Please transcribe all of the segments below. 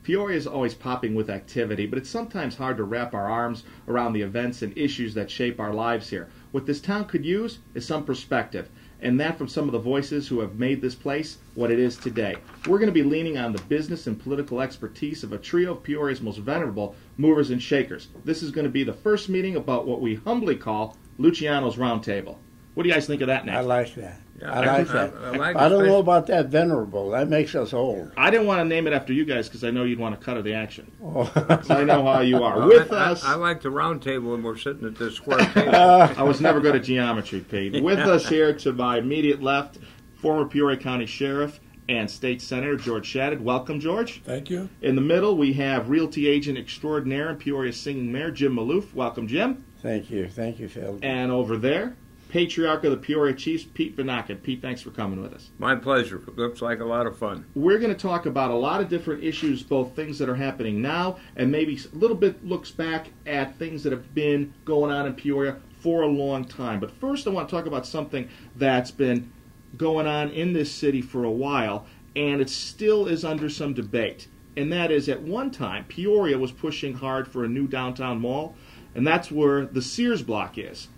Peoria is always popping with activity, but it's sometimes hard to wrap our arms around the events and issues that shape our lives here. What this town could use is some perspective, and that from some of the voices who have made this place what it is today. We're going to be leaning on the business and political expertise of a trio of Peoria's most venerable movers and shakers. This is going to be the first meeting about what we humbly call Luciano's Roundtable. What do you guys think of that name? I like that. Yeah, I like that. like I don't know about that venerable. That makes us old. I didn't want to name it after you guys because I know you'd want to cut of the action. Oh. So I know how you are. With us, I like the round table when we're sitting at this square table. I was never good at geometry, Pete. With us here to my immediate left, former Peoria County Sheriff and State Senator George Shadid. Welcome, George. Thank you. In the middle, we have realty agent extraordinaire and Peoria singing mayor Jim Maloof. Welcome, Jim. Thank you. Thank you, Phil. And over there, patriarch of the Peoria Chiefs Pete Vonachen. Pete, thanks for coming with us. My pleasure. Looks like a lot of fun. We're going to talk about a lot of different issues, both things that are happening now and maybe a little bit looks back at things that have been going on in Peoria for a long time. But first I want to talk about something that's been going on in this city for a while, and it still is under some debate. And that is, at one time, Peoria was pushing hard for a new downtown mall, and that's where the Sears block is.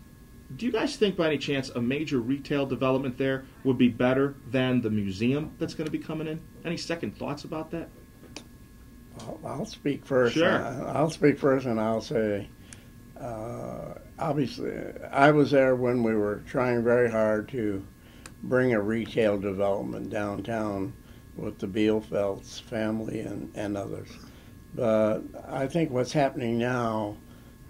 Do you guys think by any chance a major retail development there would be better than the museum that's going to be coming in? Any second thoughts about that? I'll speak first. Sure. I'll speak first, and I'll say, obviously, I was there when we were trying very hard to bring a retail development downtown with the Bielfeld's family and others. But I think what's happening now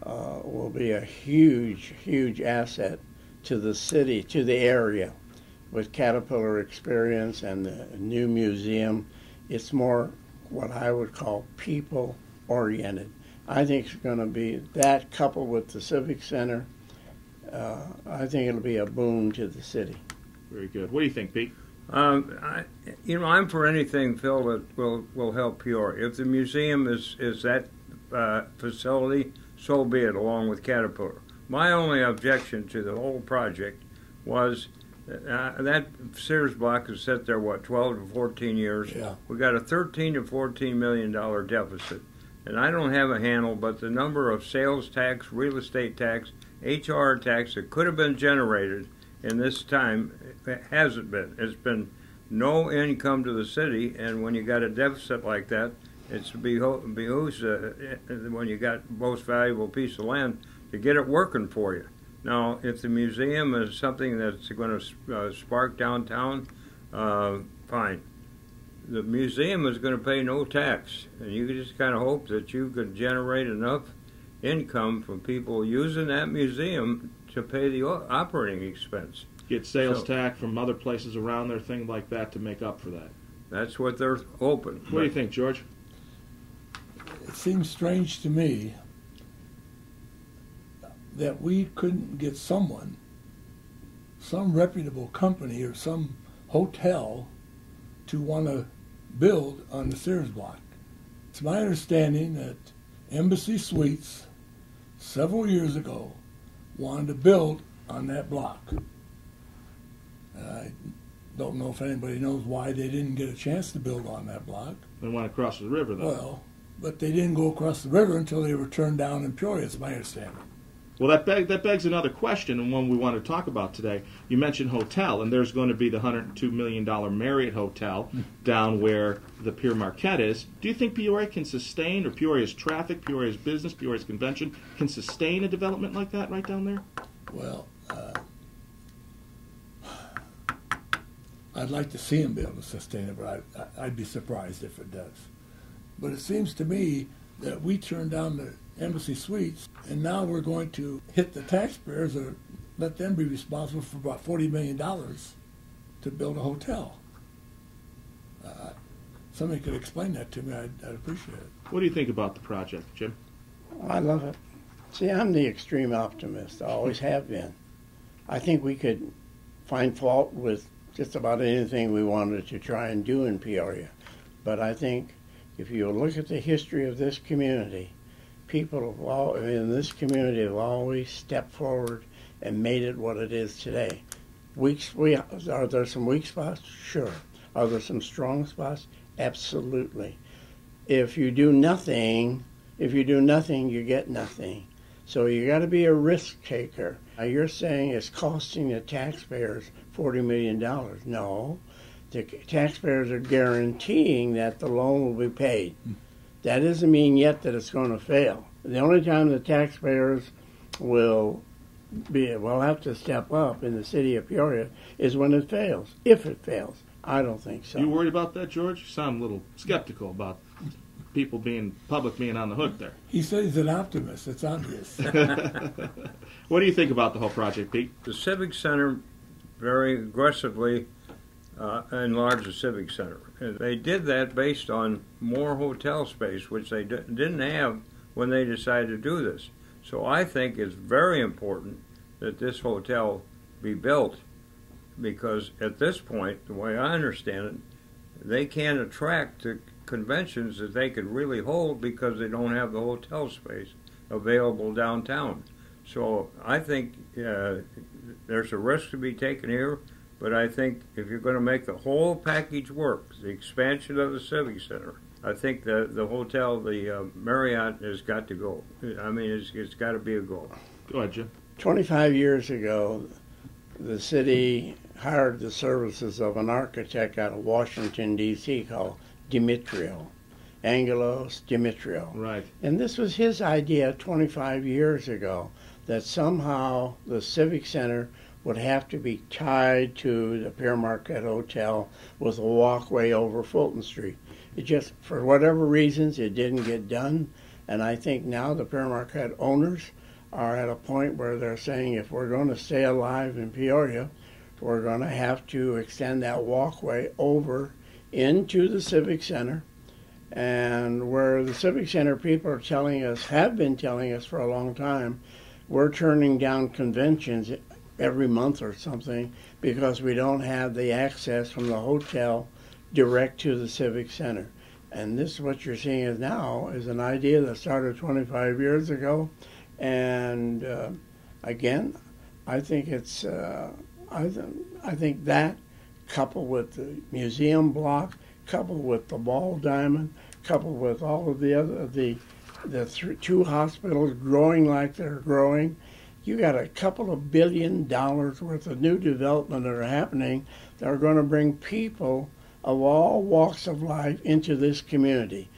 will be a huge, huge asset to the city, to the area, with Caterpillar Experience and the new museum. It's more what I would call people-oriented. I think it's going to be that coupled with the Civic Center. I think it'll be a boon to the city. Very good. What do you think, Pete? I'm for anything, Phil, that will help Peoria. If the museum is that facility, so be it, along with Caterpillar. My only objection to the whole project was that Sears block has sat there, 12 to 14 years. Yeah. We got a $13 to $14 million deficit. And I don't have a handle, but the number of sales tax, real estate tax, HR tax that could have been generated in this time hasn't been. It's been no income to the city, and when you got a deficit like that, it behooves when you got most valuable piece of land to get it working for you. Now, if the museum is something that's going to spark downtown, fine. The museum is going to pay no tax, and you just kind of hope that you could generate enough income from people using that museum to pay the operating expense. Get sales tax from other places around there, things like that, to make up for that. That's what they're hoping. What do you think, George? It seems strange to me that we couldn't get some reputable company or some hotel to want to build on the Sears block. It's my understanding that Embassy Suites several years ago wanted to build on that block. I don't know if anybody knows why they didn't get a chance to build on that block. They want to cross the river, though. Well, but they didn't go across the river until they were turned down in Peoria, it's my understanding. Well, that begs another question, and one we want to talk about today. You mentioned hotel, and there's going to be the $102 million Marriott Hotel down where the Pier Marquette is. Do you think Peoria can sustain, or Peoria's traffic, Peoria's business, Peoria's convention, can sustain a development like that right down there? Well, I'd like to see him be able to sustain it, but I'd be surprised if it does. But it seems to me that we turned down the Embassy Suites, and now we're going to hit the taxpayers or let them be responsible for about $40 million to build a hotel. Somebody could explain that to me, I'd appreciate it. What do you think about the project, Jim? I love it. See, I'm the extreme optimist. I always have been. I think we could find fault with just about anything we wanted to try and do in Peoria. But I think if you look at the history of this community, people in this community have always stepped forward and made it what it is today. Are there some weak spots? Sure. Are there some strong spots? Absolutely. if you do nothing, you get nothing. So you got to be a risk taker. Now you're saying it's costing the taxpayers $40 million. No, the taxpayers are guaranteeing that the loan will be paid. That doesn't mean yet that it's going to fail. The only time the taxpayers will have to step up in the city of Peoria is when it fails. If it fails, I don't think so. You worried about that, George? You sound a little skeptical about public being on the hook there. He says he's an optimist. It's obvious. What do you think about the whole project, Pete? The Civic Center very aggressively enlarged the Civic Center. And they did that based on more hotel space, which they didn't have when they decided to do this. So I think it's very important that this hotel be built, because at this point, the way I understand it, they can't attract the conventions that they could really hold because they don't have the hotel space available downtown. So I think there's a risk to be taken here, but I think if you're going to make the whole package work, the expansion of the Civic Center, I think the hotel, the Marriott, has got to go. I mean, it's got to be a goal. Go ahead, Jim. 25 years ago, the city hired the services of an architect out of Washington, D.C. called Angelos Demetrio. Right. And this was his idea 25 years ago, that somehow the Civic Center would have to be tied to the Pier Marquette Hotel with a walkway over Fulton Street. It just, for whatever reasons, it didn't get done. And I think now the Pier Marquette owners are at a point where they're saying if we're going to stay alive in Peoria, we're going to have to extend that walkway over into the Civic Center. And where the Civic Center people are telling us, have been telling us for a long time, we're turning down conventions every month or something because we don't have the access from the hotel direct to the Civic Center. And this is what you're seeing is now is an idea that started 25 years ago. And again, I think it's I think that, coupled with the museum block, coupled with the ball diamond, coupled with all of the other the two hospitals growing like they're growing, you got a couple of $1 billion worth of new development that are happening that are going to bring people of all walks of life into this community.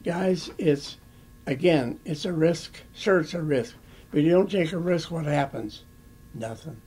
Guys, it's a risk. Sure, it's a risk. But you don't take a risk, what happens? Nothing.